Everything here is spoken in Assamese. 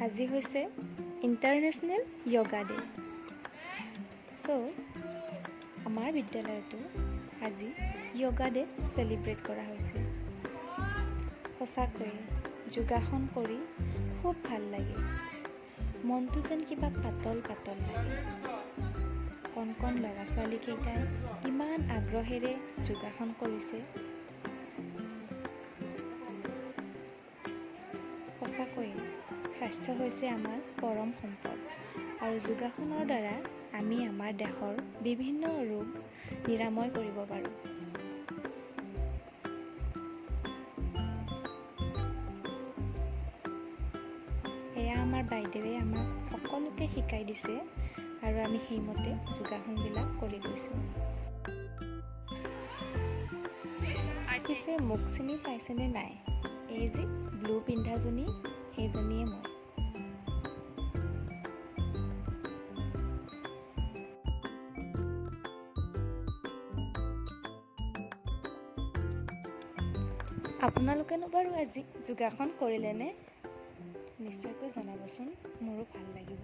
আজি হৈছে ইণ্টাৰনেশ্যনেল য়োগা ডে। চ' আমাৰ বিদ্যালয়তো আজি য়োগা ডে চেলিব্ৰেট কৰা হৈছে। সঁচাকৈয়ে যোগাসন কৰি খুব ভাল লাগে। মনটো যেন কিবা পাতল পাতল লাগে। কণ কণ ল'ৰা ছোৱালীকেইটাই ইমান আগ্ৰহেৰে যোগাসন কৰিছে। সঁচাকৈয়ে স্বাস্থ্য হৈছে আমাৰ পৰম সম্পদ আৰু যোগাসনৰ দ্বাৰা আমি আমাৰ দেহৰ বিভিন্ন ৰোগ নিৰাময় কৰিব পাৰোঁ। এয়া আমাৰ বাইদেৱে আমাক সকলোকে শিকাই দিছে আৰু আমি সেইমতে যোগাসনবিলাক কৰি গৈছোঁ। পিছে মোক চিনি পাইছেনে নাই? এই যে ব্লু পিন্ধাজনী, সেইজনীয়ে মই। আপোনালোকেনো বাৰু আজি যোগাসন কৰিলেনে? নিশ্চয়কৈ জনাবচোন, মোৰো ভাল লাগিব।